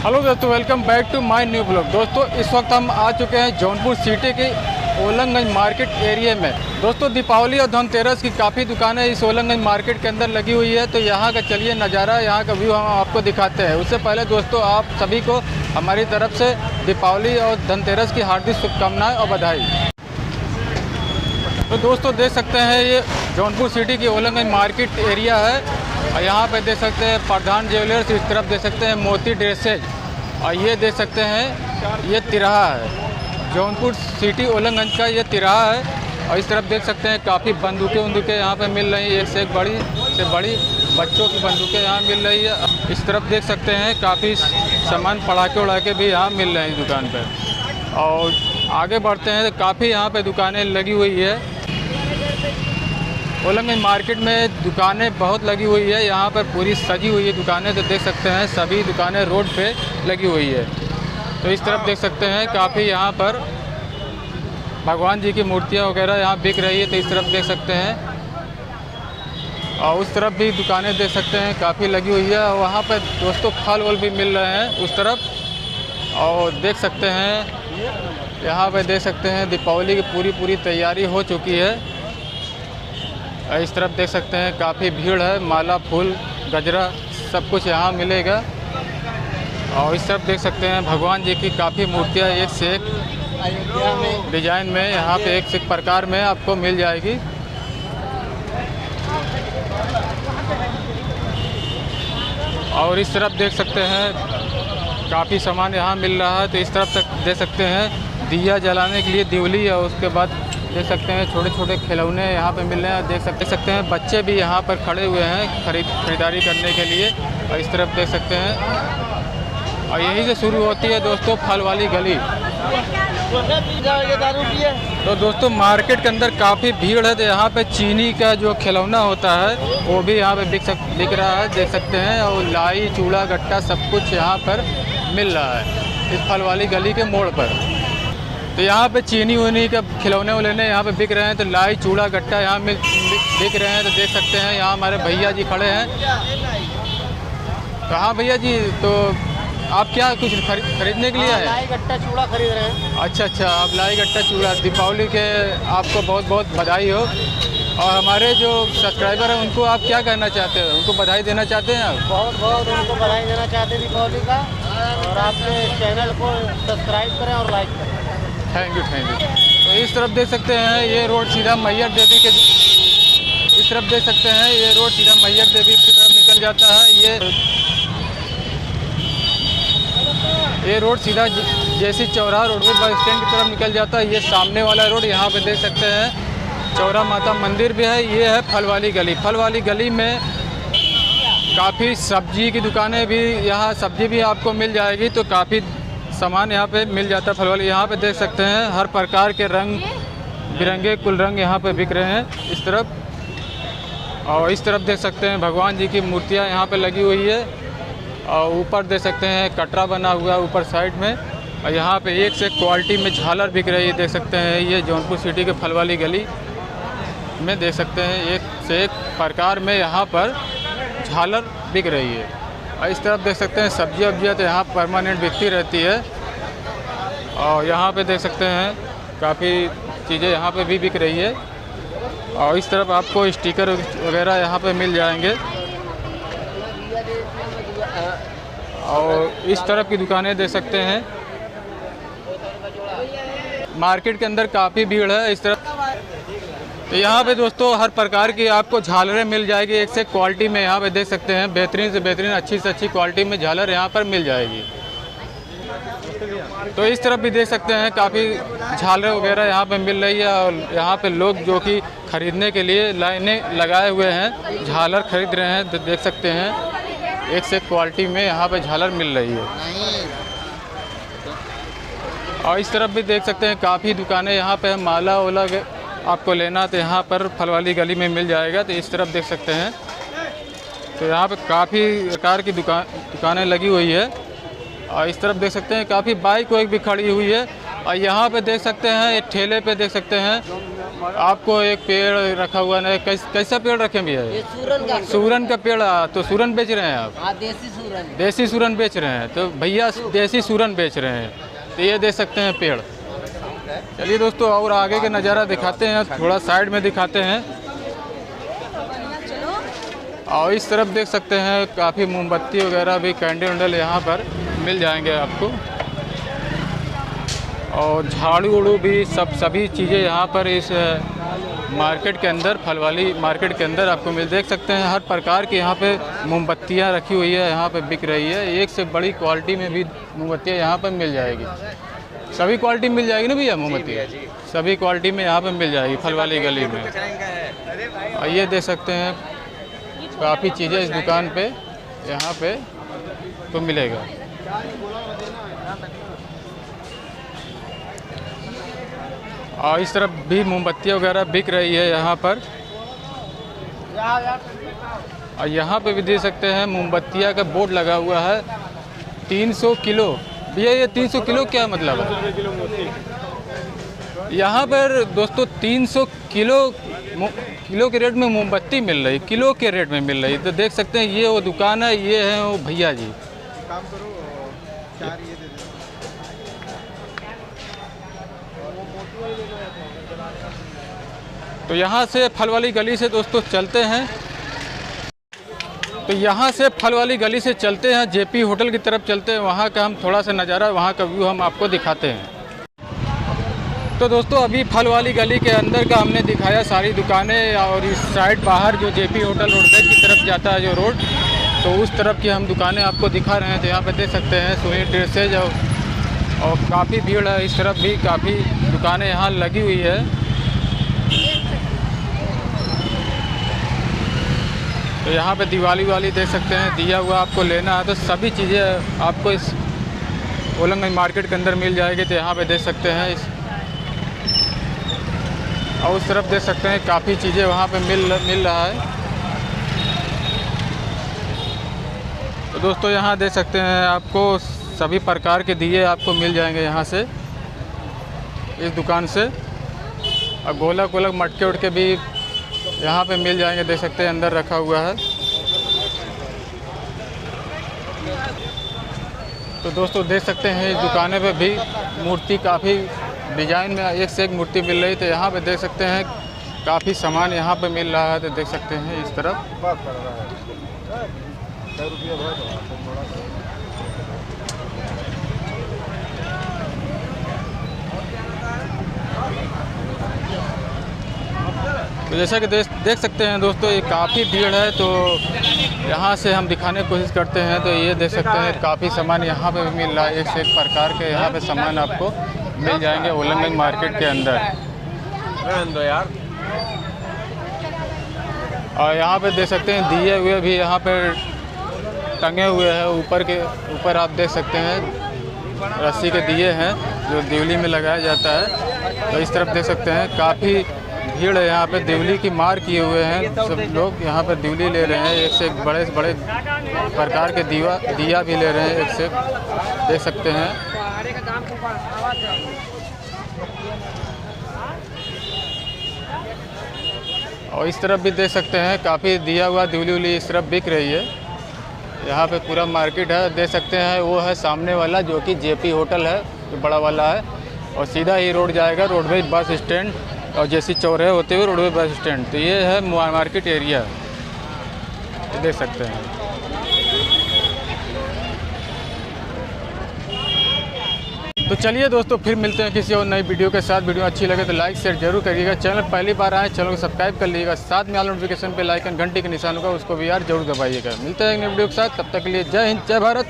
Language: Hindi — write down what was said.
हेलो दोस्तों, welcome back to my new blog. दोस्तों इस वक्त हम आ चुके हैं जौनपुर सिटी के ओलंगंज मार्केट एरिया में। दोस्तों दीपावली और धनतेरस की काफ़ी दुकानें इस ओलंगंज मार्केट के अंदर लगी हुई है, तो यहाँ का चलिए नज़ारा, यहाँ का व्यू हम आपको दिखाते हैं। उससे पहले दोस्तों आप सभी को हमारी तरफ से दीपावली और धनतेरस की हार्दिक शुभकामनाएँ और बधाई। तो दोस्तों देख सकते हैं ये जौनपुर सिटी की ओलंगंज मार्केट एरिया है और यहाँ पे देख सकते हैं प्रधान ज्वेलर्स, इस तरफ देख सकते हैं मोती ड्रेसेज और ये देख सकते हैं ये तिराहा है। जौनपुर सिटी ओलंगंज का ये तिराहा है और इस तरफ देख सकते हैं काफ़ी बंदूकें यहाँ पे मिल रही हैं, एक से एक बड़ी से बड़ी बच्चों की बंदूकें यहाँ मिल रही है। इस तरफ देख सकते हैं काफ़ी सामान पटाखे उड़ाके भी यहाँ मिल रहे हैं दुकान पर। और आगे बढ़ते हैं तो काफ़ी यहाँ पे दुकानें लगी हुई है। ओलंगंज मार्केट में दुकानें बहुत लगी हुई है, यहाँ पर पूरी सजी हुई है दुकानें। तो देख सकते हैं सभी दुकानें रोड पे लगी हुई है। तो इस तरफ देख सकते हैं काफ़ी यहाँ पर भगवान जी की मूर्तियाँ वगैरह यहाँ बिक रही है, तो इस तरफ देख सकते हैं। और उस तरफ भी दुकानें देख सकते हैं काफ़ी लगी हुई है। और वहाँ पर दोस्तों फल वल भी मिल रहे हैं उस तरफ। और देख सकते हैं यहाँ पर देख सकते हैं दीपावली की पूरी तैयारी हो चुकी है। इस तरफ देख सकते हैं काफ़ी भीड़ है, माला फूल गजरा सब कुछ यहाँ मिलेगा। और इस तरफ देख सकते हैं भगवान जी की काफ़ी मूर्तियाँ एक से एक डिजाइन में यहाँ पे एक से एक प्रकार में आपको मिल जाएगी। और इस तरफ देख सकते हैं काफ़ी सामान यहाँ मिल रहा है। तो इस तरफ तक देख सकते हैं दिया जलाने के लिए दिवली और उसके बाद देख सकते हैं छोटे छोटे खिलौने यहाँ पे मिल रहे हैं। देख सकते हैं बच्चे भी यहाँ पर खड़े हुए हैं खरीदारी करने के लिए। और इस तरफ देख सकते हैं और यहीं से शुरू होती है दोस्तों फल वाली गली। तो दोस्तों मार्केट के अंदर काफ़ी भीड़ है, तो यहाँ पे चीनी का जो खिलौना होता है वो भी यहाँ पे बिक रहा है, देख सकते हैं। और लाई चूड़ा गट्टा सब कुछ यहाँ पर मिल रहा है इस फल वाली गली के मोड़ पर। तो यहाँ पे चीनी ऊनी का खिलौने उलौने यहाँ पे बिक रहे हैं, तो लाई चूड़ा गट्टा यहाँ बिक रहे हैं। तो देख सकते हैं यहाँ हमारे भैया जी खड़े हैं। कहाँ भैया जी, तो आप क्या कुछ खरीदने के लिए आए? लाई गट्टा चूड़ा खरीद रहे हैं। अच्छा, आप लाई गट्टा चूड़ा, दीपावली के आपको बहुत बधाई हो। और हमारे जो सब्सक्राइबर हैं उनको आप क्या कहना चाहते हैं, उनको बधाई देना चाहते हैं आप? बहुत उनको बधाई देना चाहते हैं दीपावली का। और आपके चैनल को सब्सक्राइब करें और लाइक करें। Thank you. तो इस तरफ देख सकते हैं ये रोड सीधा मैहर देवी के, इस तरफ देख सकते हैं ये रोड सीधा मैहर देवी की तरफ निकल जाता है। ये रोड सीधा जैसी चौराहा रोडवेज बस स्टैंड की तरफ निकल जाता है। ये सामने वाला रोड यहाँ पे देख सकते हैं चौरा माता मंदिर भी है। ये है फल वाली गली। फल वाली गली में काफ़ी सब्जी की दुकानें भी, यहाँ सब्जी भी आपको मिल जाएगी। तो काफ़ी सामान यहाँ पे मिल जाता है फल वाली। यहाँ पे देख सकते हैं हर प्रकार के रंग बिरंगे कुल रंग यहाँ पे बिक रहे हैं इस तरफ। और इस तरफ देख सकते हैं भगवान जी की मूर्तियाँ यहाँ पे लगी हुई है। और ऊपर देख सकते हैं कटरा बना हुआ है ऊपर साइड में। और यहाँ पे एक से एक क्वालिटी में झालर बिक रही है, देख सकते हैं। ये जौनपुर सिटी के फल वाली गली में देख सकते हैं एक से एक प्रकार में यहाँ पर झालर बिक रही है। और इस तरफ देख सकते हैं सब्जियाँ तो यहाँ परमानेंट बिकती रहती है। और यहाँ पे देख सकते हैं काफ़ी चीज़ें यहाँ पे भी बिक रही है। और इस तरफ आपको स्टिकर वगैरह यहाँ पे मिल जाएंगे। और इस तरफ की दुकानें देख सकते हैं। मार्केट के अंदर काफ़ी भीड़ है इस तरफ। तो यहाँ पे दोस्तों हर प्रकार की आपको झालरें मिल जाएगी एक से क्वालिटी में। यहाँ पे देख सकते हैं बेहतरीन से बेहतरीन अच्छी से अच्छी क्वालिटी में झालर यहाँ पर मिल जाएगी। तो इस तरफ भी देख सकते हैं काफ़ी झालरें वगैरह यहाँ पे मिल रही है। और यहाँ पे लोग जो कि ख़रीदने के लिए लाइनें लगाए हुए हैं, झालर खरीद रहे हैं। तो देख सकते हैं एक से क्वालिटी में यहाँ पे झालर मिल रही है। और इस तरफ भी देख सकते हैं काफ़ी दुकानें यहाँ पे माला वाला आपको लेना तो यहाँ पर फल वाली गली में मिल जाएगा। तो इस तरफ देख सकते हैं तो यहाँ पे काफ़ी प्रकार की दुकानें लगी हुई है। और इस तरफ देख सकते हैं काफ़ी बाइक वाइक भी खड़ी हुई है। और यहाँ पे देख सकते हैं एक ठेले पे देख सकते हैं आपको एक पेड़ रखा हुआ है, कैसा पेड़ रखे भैया? ये सूरन का सूरन का पेड़। तो सूरन बेच रहे हैं आप? हाँ, देसी सूरन। देसी सूरन बेच रहे हैं, तो भैया देसी सूरन बेच रहे हैं, तो ये दे सकते हैं पेड़। चलिए दोस्तों, और आगे के नज़ारा दिखाते हैं, थोड़ा साइड में दिखाते हैं। और इस तरफ देख सकते हैं काफ़ी मोमबत्ती वगैरह भी, कैंडल वैंडल यहाँ पर मिल जाएंगे आपको। और झाड़ू उड़ू भी सभी चीज़ें यहाँ पर इस मार्केट के अंदर, फल वाली मार्केट के अंदर आपको देख सकते हैं। हर प्रकार की यहाँ पे मोमबत्तियाँ रखी हुई है, यहाँ पे बिक रही है। एक से बड़ी क्वालिटी में भी मोमबत्तियाँ यहाँ पर मिल जाएगी। सभी क्वालिटी मिल जाएगी ना भैया मोमबत्ती? सभी क्वालिटी में यहाँ पर मिल जाएगी फल वाली गली में। और ये देख सकते हैं काफ़ी चीज़ें इस दुकान पे यहाँ पे तो मिलेगा। और इस तरफ भी मोमबत्तियाँ वगैरह बिक रही है यहाँ पर। और यहाँ पे भी देख सकते हैं मोमबत्तियाँ का बोर्ड लगा हुआ है 300 किलो। भैया ये 300 किलो क्या मतलब है? यहाँ पर दोस्तों 300 किलो के रेट में मोमबत्ती मिल रही, किलो के रेट में मिल रही। तो देख सकते हैं ये वो दुकान है, ये है वो भैया जी। काम करो, 4 ये दे दो। तो यहाँ से फल वाली गली से दोस्तों चलते हैं, तो यहाँ से फल वाली गली से चलते हैं जेपी होटल की तरफ चलते हैं। वहाँ का हम थोड़ा सा नज़ारा, वहाँ का व्यू हम आपको दिखाते हैं। तो दोस्तों अभी फल वाली गली के अंदर का हमने दिखाया सारी दुकानें, और इस साइड बाहर जो जेपी होटल रोडवेज की तरफ जाता है जो रोड, तो उस तरफ की हम दुकानें आपको दिखा रहे हैं। तो यहाँ पे देख सकते हैं सोनी ड्रेसेज और काफ़ी भीड़ है। इस तरफ भी काफ़ी दुकानें यहाँ लगी हुई है। तो यहाँ पे दिवाली वाली देख सकते हैं, दिया हुआ आपको लेना है तो सभी चीज़ें आपको इस ओलंगगंज मार्केट के अंदर मिल जाएगी। तो यहाँ पे देख सकते हैं और उस तरफ देख सकते हैं काफ़ी चीज़ें वहाँ पे मिल रहा है। तो दोस्तों यहाँ देख सकते हैं आपको सभी प्रकार के दिए आपको मिल जाएंगे यहाँ से, इस दुकान से। और गोलक वोलक मटके उटके भी यहाँ पे मिल जाएंगे, देख सकते हैं अंदर रखा हुआ है। तो दोस्तों देख सकते हैं इस दुकाने पे भी मूर्ति काफ़ी डिज़ाइन में एक से एक मूर्ति मिल रही। तो यहाँ पे देख सकते हैं काफ़ी सामान यहाँ पे मिल रहा है। तो देख सकते हैं इस तरफ। बात कर रहा है 100 रुपया बहुत तो जैसा कि देख सकते हैं दोस्तों ये काफ़ी भीड़ है। तो यहाँ से हम दिखाने की कोशिश करते हैं। तो ये देख सकते हैं काफ़ी सामान यहाँ पे भी मिल रहा है, एक से एक प्रकार के यहाँ पे सामान आपको मिल जाएंगे ओलंगगंज मार्केट के अंदर। यार और यहाँ पे देख सकते हैं दिए हुए भी यहाँ पे टंगे हुए हैं। ऊपर आप देख सकते हैं रस्सी के दिए हैं जो दिवाली में लगाया जाता है। तो इस तरफ देख सकते हैं काफ़ी भीड़ है यहाँ पे, दिवाली की मार किए हुए हैं सब लोग। यहाँ पे दिवाली ले रहे हैं, एक से एक बड़े से बड़े प्रकार के दिया भी ले रहे हैं, एक से देख सकते हैं। और इस तरफ भी देख सकते हैं काफ़ी दिया हुआ दिवाली इस तरफ बिक रही है। यहाँ पे पूरा मार्केट है, देख सकते हैं। वो है सामने वाला जो कि जेपी होटल है, जो बड़ा वाला है। और सीधा ही रोड जाएगा रोडवेज बस स्टैंड, और जैसी चौराहे होते हुए रोडवेज बस स्टैंड। तो ये है मार्केट एरिया, ये देख सकते हैं। तो चलिए दोस्तों फिर मिलते हैं किसी और नई वीडियो के साथ। वीडियो अच्छी लगे तो लाइक शेयर जरूर करिएगा। चैनल पहली बार आए चैनल को सब्सक्राइब कर लीजिएगा, साथ में ऑल नोटिफिकेशन पे लाइकन घंटी के निशान होगा उसको भी यार जरूर दबाइएगा। मिलते हैं एक नई वीडियो के साथ, तब तक के लिए जय हिंद जय भारत।